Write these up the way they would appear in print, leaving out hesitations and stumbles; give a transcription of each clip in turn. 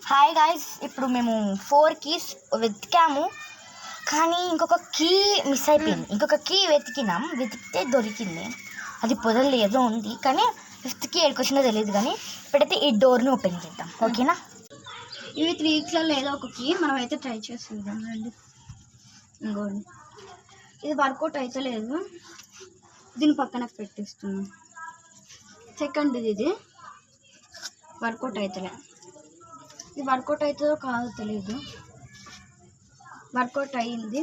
Hi guys, ఇప్పుడు మేము 4 keys వెతికాము, కానీ ఇంకొక కీ మిస్ అయిపోయింది. ఇంకొక కీ వెతికితే దొరికింది. అది పొదల్లో ఏదో ఉంది, కానీ 5th కీ ఎక్కడికి వచ్చిందో తెలియదు. కానీ ఇప్పుడైతే ఈ డోర్ని ఓపెన్ చేద్దాం, ఓకేనా? ఇవి 3 వీక్స్లలో ఏదో ఒక కీ మనం అయితే ట్రై చేసేద్దాం రండి. ఇంకోండి, ఇది వర్కౌట్ అయితే లేదు, దీని పక్కన పెట్టేస్తున్నాం. సెకండ్ ఇది వర్కౌట్ అవుతలే, ఇది వర్కౌట్ అవుతుందో కాదో తెలియదు. వర్కౌట్ అయ్యింది.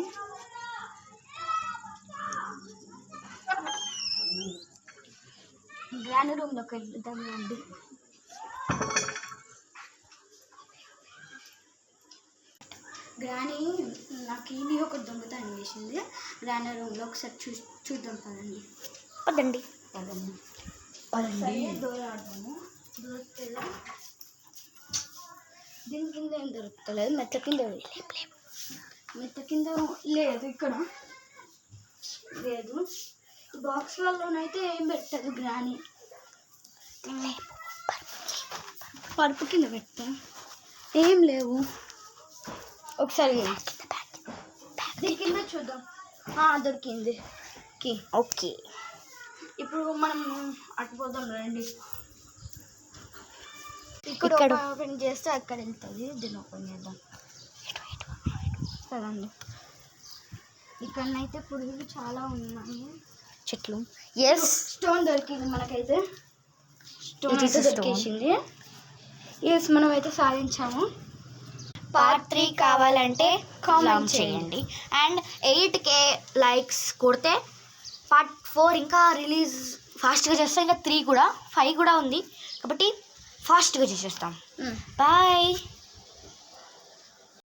గ్రాండ్ రూమ్లోకి వెళ్దాం అండి. గ్రానీ నాకు ఇది ఒక దొంగతనం చేసింది గ్రాండ్ రూమ్లో. ఒకసారి చూద్దాం పదండి. పదండి పదండి పదండి. డోర్ ఆడదాము. దొరుకుతుందా? దీని కింద ఏం దొరుకుతలేదు. మెట్ల కింద మెట్ల కింద లేదు, ఇక్కడ లేదు. బాక్స్లలోనైతే ఏం పెట్టదు గ్రానీ. పరుపు కింద పెట్టా ఏం లేవు. ఒకసారి దీని కింద చూద్దాం. దొరికింది కీ. ఓకే, ఇప్పుడు మనం అటుపోదాం రండి. ఇక్కడ ఓపెన్ చేస్తే అక్కడ వెళ్తుంది. దీన్ని ఓపెన్ చేద్దాం కదండి. ఇక్కడనైతే పురుగులు చాలా ఉన్నాయి, చెట్లు. స్టోన్ దొరికింది మనకైతే. స్టోన్ అయితే దొరికేసింది. ఎస్, మనం అయితే సాధించాము. పార్ట్ 3 కావాలంటే కామెంట్ చేయండి. అండ్ 8K లైక్స్ కొడితే పార్ట్ 4 ఇంకా రిలీజ్ ఫాస్ట్గా చేస్తాం. ఇంకా 3 కూడా 5 కూడా ఉంది, కాబట్టి ఫాస్ట్గా చేసేస్తాం. బాయ్.